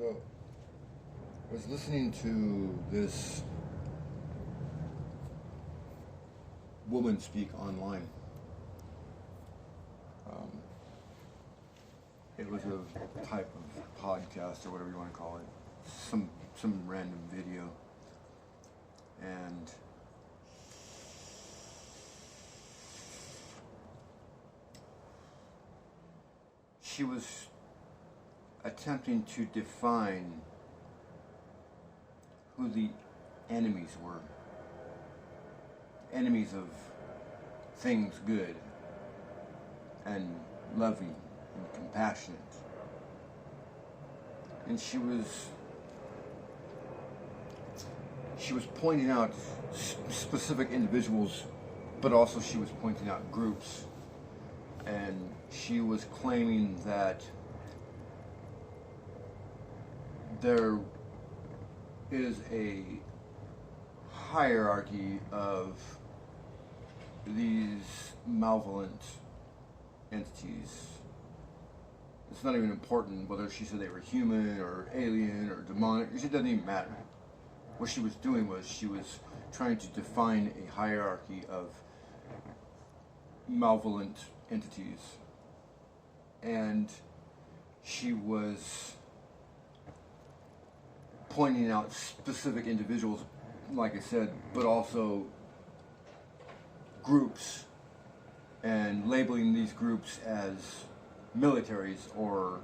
So, I was listening to this woman speak online. It was a type of podcast or whatever you want to call it, some random video, and she was attempting to define who the enemies were. Enemies of things good and loving and compassionate. And she was pointing out specific individuals, but also she was pointing out groups. And she was claiming that there is a hierarchy of these malevolent entities. It's not even important whether she said they were human or alien or demonic. It doesn't even matter. What she was doing was she was trying to define a hierarchy of malevolent entities. And she was pointing out specific individuals, like I said, but also groups, and labeling these groups as militaries or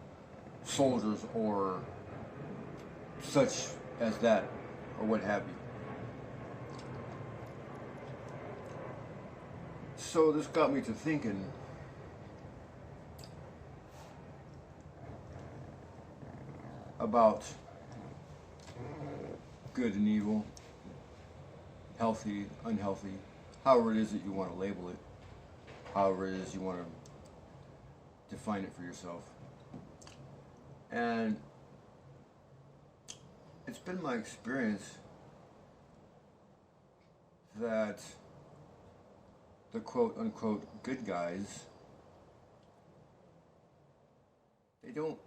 soldiers or such as that, or what have you. So this got me to thinking about good and evil, healthy, unhealthy, however it is that you want to label it, however it is you want to define it for yourself. And it's been my experience that the quote unquote good guys, they don't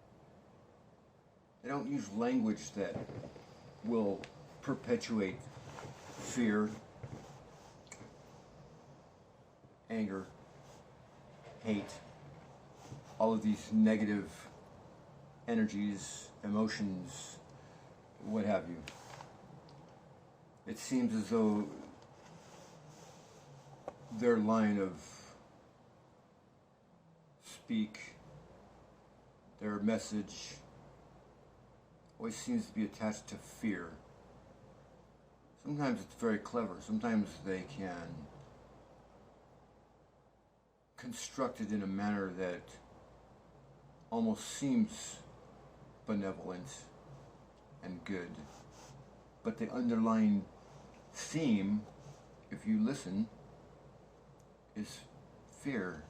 use language that will perpetuate fear, anger, hate, all of these negative energies, emotions, what have you. It seems as though their line of speak, their message, always seems to be attached to fear. Sometimes it's very clever. Sometimes they can construct it in a manner that almost seems benevolent and good. But the underlying theme, if you listen, is fear.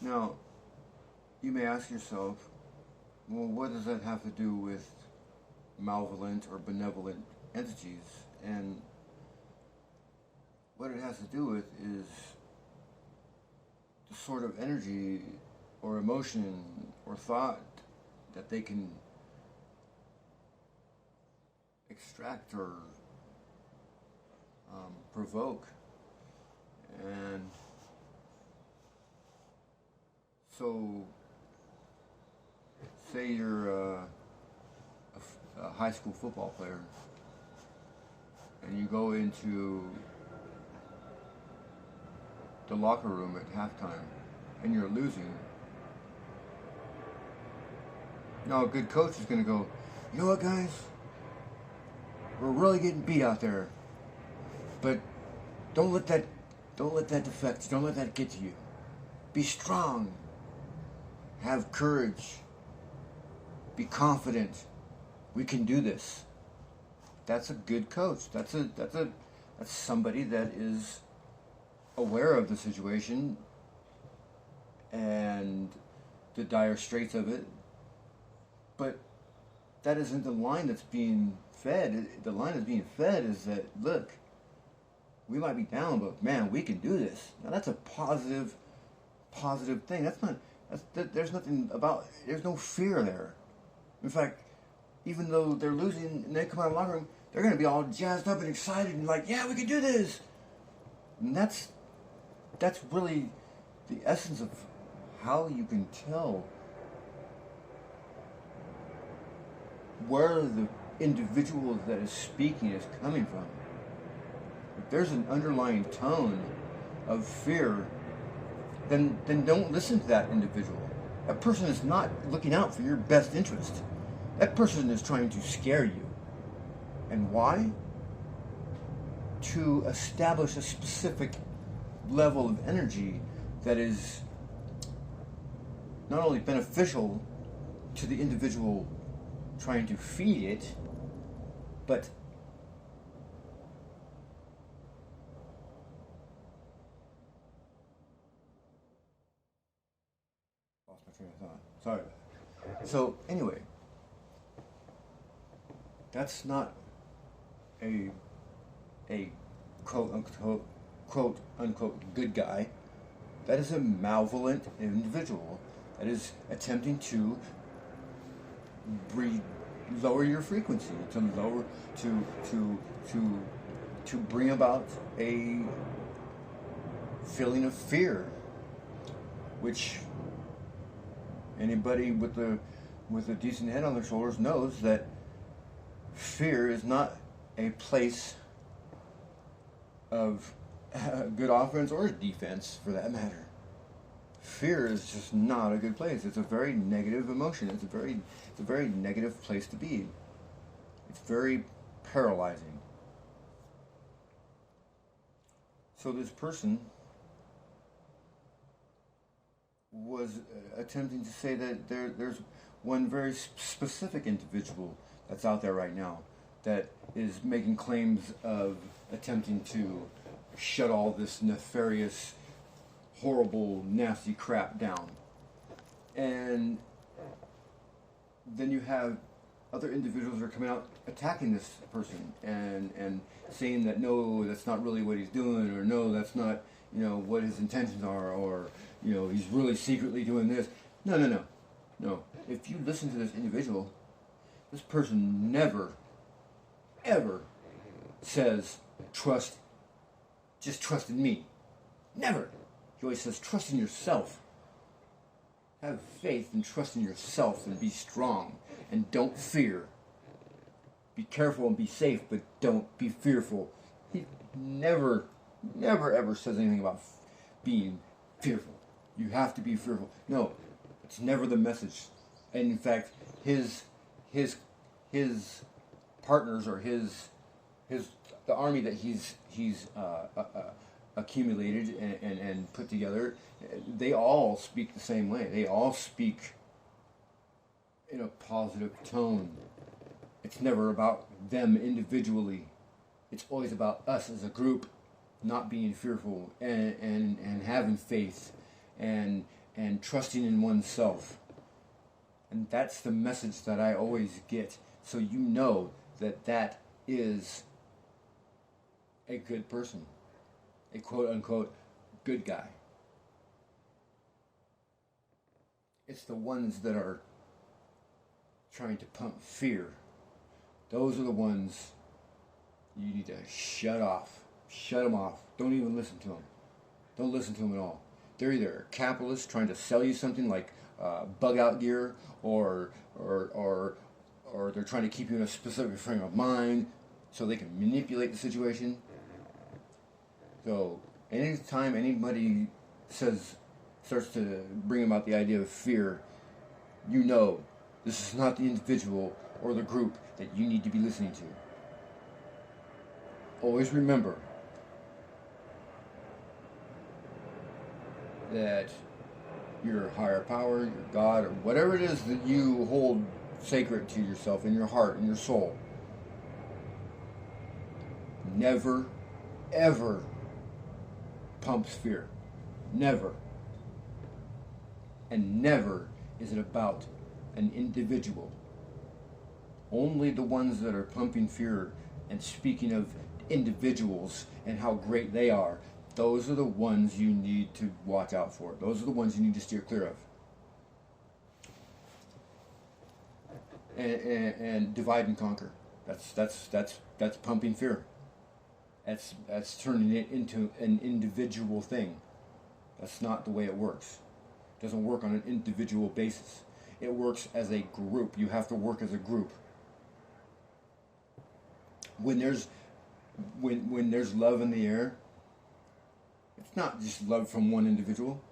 Now, you may ask yourself, well, what does that have to do with malevolent or benevolent entities? And what it has to do with is the sort of energy or emotion or thought that they can extract or provoke. And so, say you're a high school football player and you go into the locker room at halftime and you're losing. Now a good coach is going to go, you know what, guys? We're really getting beat out there, but don't let that affect you. Don't let that get to you. Be strong. Have courage. Be confident. We can do this. That's a good coach. That's somebody that is aware of the situation and the dire straits of it. But that isn't the line that's being fed. The line that's being fed is that, look, we might be down, but man, we can do this. Now that's a positive thing. There's nothing about, there's no fear there. In fact, even though they're losing, and they come out of the locker room, they're going to be all jazzed up and excited and like, yeah, we can do this. And that's really the essence of how you can tell where the individual that is speaking is coming from. If there's an underlying tone of fear, then don't listen to that individual. That person is not looking out for your best interest. That person is trying to scare you. And why? To establish a specific level of energy that is not only beneficial to the individual trying to feed it, but lost my train of thought. Sorry about that. So anyway, that's not a quote unquote good guy. That is a malevolent individual that is attempting to lower your frequency, to bring about a feeling of fear, which anybody with a decent head on their shoulders knows that fear is not a place of good offense or defense, for that matter. Fear is just not a good place. It's a very negative emotion. It's a very negative place to be. It's very paralyzing. So this person was attempting to say that there's one very specific individual that's out there right now that is making claims of attempting to shut all this nefarious, horrible, nasty crap down. And then you have other individuals that are coming out attacking this person and saying that no, that's not really what he's doing, or no, that's not, what his intentions are, or, he's really secretly doing this. No. If you listen to this individual, this person never, ever says, just trust in me. Never. He always says, trust in yourself. Have faith and trust in yourself and be strong and don't fear. Be careful and be safe, but don't be fearful. He never ever says anything about being fearful. You have to be fearful. No, it's never the message. And in fact, his partners, or the army that he's accumulated and put together, they all speak the same way. They all speak in a positive tone. It's never about them individually. It's always about us as a group not being fearful and having faith and trusting in oneself. And that's the message that I always get. So you know that is a good person. A quote-unquote good guy. It's the ones that are trying to pump fear. Those are the ones you need to shut off. Shut them off. Don't even listen to them. Don't listen to them at all. They're either capitalists trying to sell you something like bug-out gear, or they're trying to keep you in a specific frame of mind so they can manipulate the situation. So anytime anybody starts to bring about the idea of fear, you know this is not the individual or the group that you need to be listening to. Always remember that your higher power, your God, or whatever it is that you hold sacred to yourself in your heart and your soul, never, ever pumps fear. Never. And never is it about an individual. Only the ones that are pumping fear and speaking of individuals and how great they are, those are the ones you need to watch out for. Those are the ones you need to steer clear of. and divide and conquer. That's pumping fear. That's turning it into an individual thing. That's not the way it works. It doesn't work on an individual basis. It works as a group. You have to work as a group. When there's love in the air, it's not just love from one individual.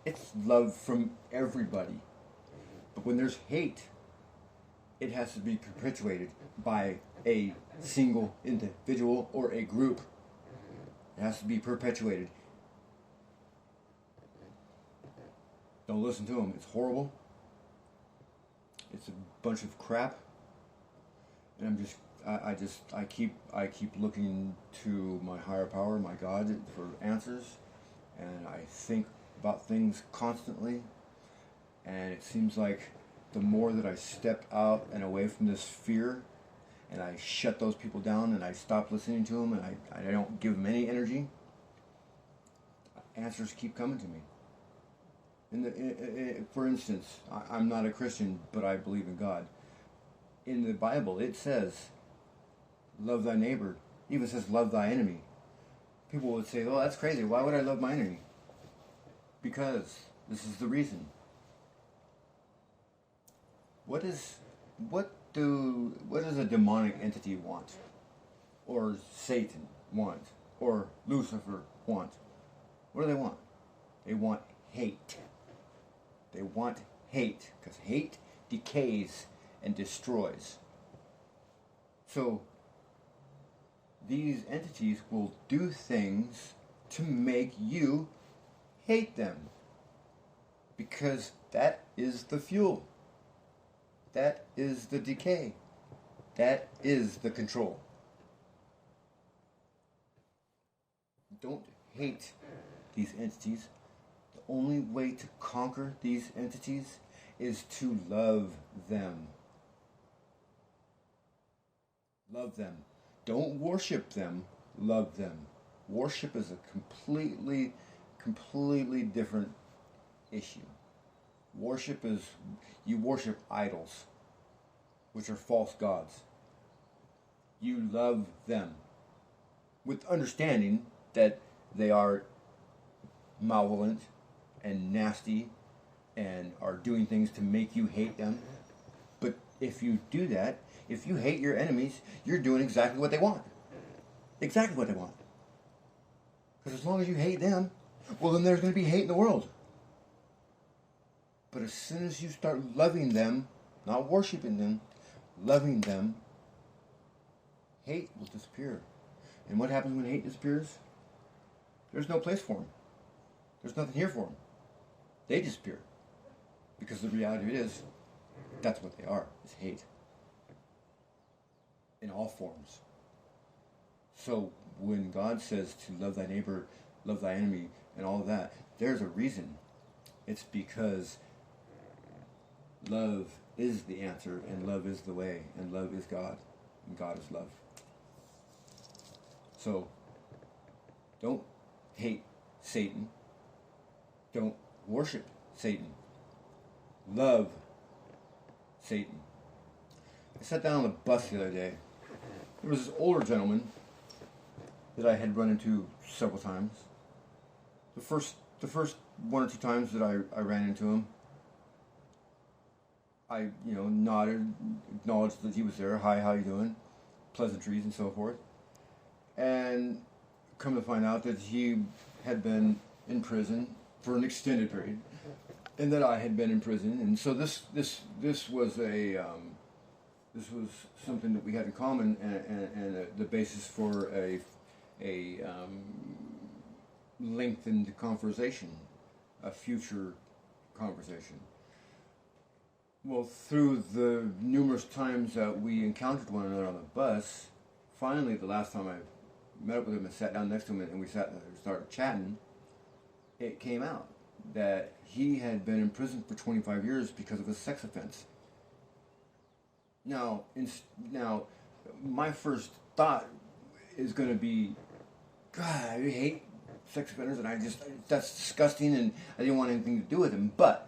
It's love from everybody. But when there's hate, it has to be perpetuated by a single individual or a group. It has to be perpetuated. Don't listen to them. It's horrible. It's a bunch of crap. And I keep looking to my higher power, my God, for answers, and I think about things constantly. And it seems like the more that I step out and away from this fear, and I shut those people down, and I stop listening to them, and I don't give them any energy, answers keep coming to me. For instance, I'm not a Christian, but I believe in God. In the Bible, it says, love thy neighbor. It even says, love thy enemy. People would say, oh, that's crazy. Why would I love my enemy? Because this is the reason. What does a demonic entity want? Or Satan want? Or Lucifer want? What do they want? They want hate. They want hate, because hate decays and destroys. So these entities will do things to make you hate them, because that is the fuel. That is the decay. That is the control. Don't hate these entities. The only way to conquer these entities is to love them. Love them. Don't worship them. Love them. Worship is a completely different issue. Worship is, you worship idols, which are false gods. You love them with understanding that they are malevolent and nasty and are doing things to make you hate them. But if you do that, if you hate your enemies, you're doing exactly what they want. Exactly what they want. Because as long as you hate them, well, then there's going to be hate in the world. But as soon as you start loving them, not worshiping them, loving them, hate will disappear. And what happens when hate disappears? There's no place for them. There's nothing here for them. They disappear. Because the reality is, that's what they are, is hate. In all forms. So when God says to love thy neighbor, love thy enemy, and all of that, there's a reason. It's because love is the answer, and love is the way, and love is God, and God is love. So, don't hate Satan. Don't worship Satan. Love Satan. I sat down on the bus the other day. There was this older gentleman that I had run into several times. The first one or two times that I ran into him, I nodded, acknowledged that he was there. Hi, how you doing? Pleasantries and so forth. And come to find out that he had been in prison for an extended period, and that I had been in prison. And so this was this was something that we had in common, and the basis for a lengthened conversation, a future conversation. Well, through the numerous times that we encountered one another on the bus, finally the last time I met up with him and sat down next to him and we started chatting, it came out that he had been in prison for 25 years because of a sex offense. Now, my first thought is going to be, God, I hate sex offenders, and that's disgusting, and I didn't want anything to do with him. But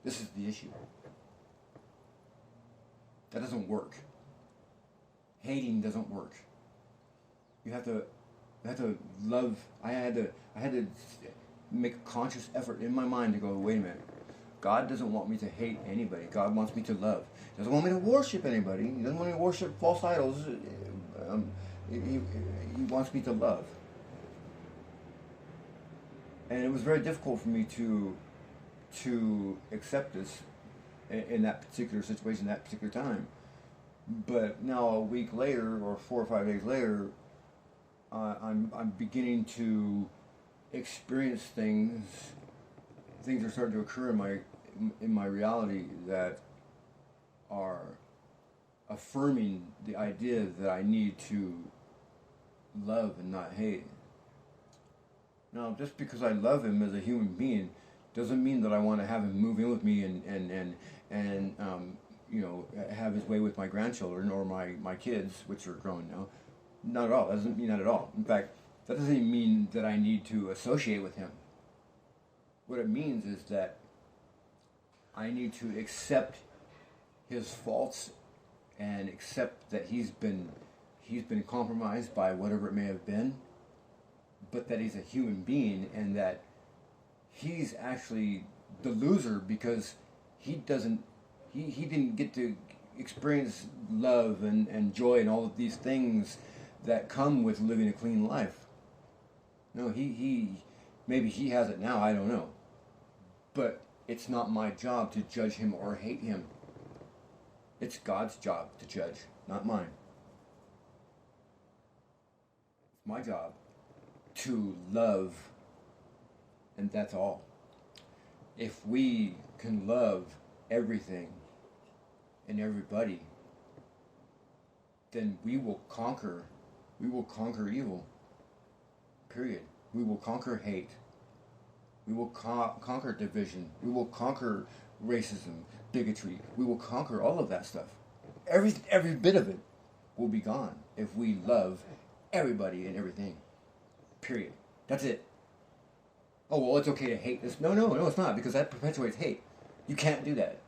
this is the issue. That doesn't work. Hating doesn't work. You have to love. I had to make a conscious effort in my mind to go, wait a minute. God doesn't want me to hate anybody. God wants me to love. He doesn't want me to worship anybody. He doesn't want me to worship false idols. He wants me to love. And it was very difficult for me to accept this in that particular situation, that particular time. But now a week later, or 4 or 5 days later, I'm beginning to experience things. Things are starting to occur in my reality that are affirming the idea that I need to love and not hate. Now, just because I love him as a human being doesn't mean that I want to have him move in with me and have his way with my grandchildren or my kids, which are grown now. Not at all. That doesn't mean that at all. In fact, that doesn't mean that I need to associate with him. What it means is that I need to accept his faults and accept that he's been compromised by whatever it may have been, but that he's a human being and that he's actually the loser because he didn't get to experience love and joy and all of these things that come with living a clean life. No, maybe he has it now, I don't know. But it's not my job to judge him or hate him. It's God's job to judge, not mine. It's my job to love, and that's all. If we can love everything and everybody, then we will conquer evil. Period. We will conquer hate. We will conquer division. We will conquer racism, bigotry. We will conquer all of that stuff. Every bit of it will be gone if we love everybody and everything. Period. That's it. Oh, well, it's okay to hate this. No, it's not, because that perpetuates hate. You can't do that.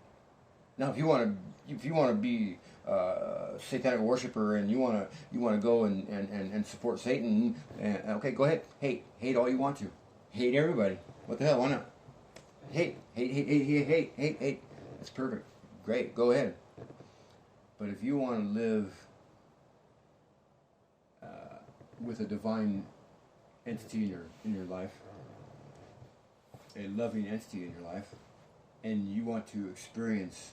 Now, if you want to be a satanic worshiper and you want to go and support Satan, okay, go ahead. Hate all you want to. Hate everybody. What the hell? Why not? Hate. That's perfect. Great. Go ahead. But if you want to live with a divine entity in your life, a loving entity in your life, and you want to experience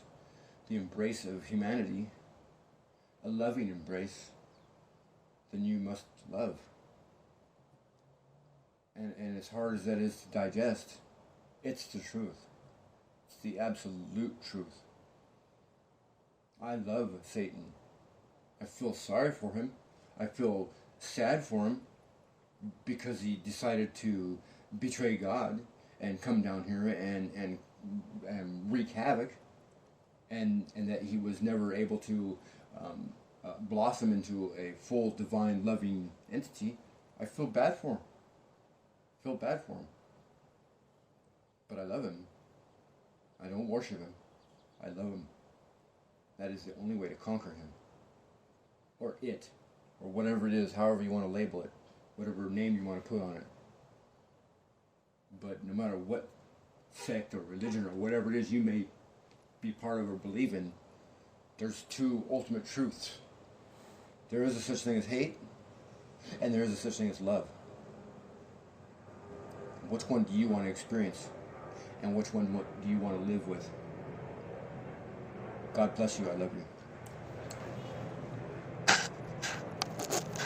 the embrace of humanity, a loving embrace, then you must love. And as hard as that is to digest, it's the truth. It's the absolute truth. I love Satan. I feel sorry for him. I feel sad for him because he decided to betray God and come down here and wreak havoc, and that he was never able to blossom into a full divine loving entity. I feel bad for him. But I love him. I don't worship him. I love him. That is the only way to conquer him. Or it. Or whatever it is, however you want to label it. Whatever name you want to put on it. But no matter what sect or religion or whatever it is you may be part of or believe in, there's two ultimate truths. There is a such thing as hate, and there is a such thing as love. Which one do you want to experience? And which one do you want to live with? God bless you. I love you.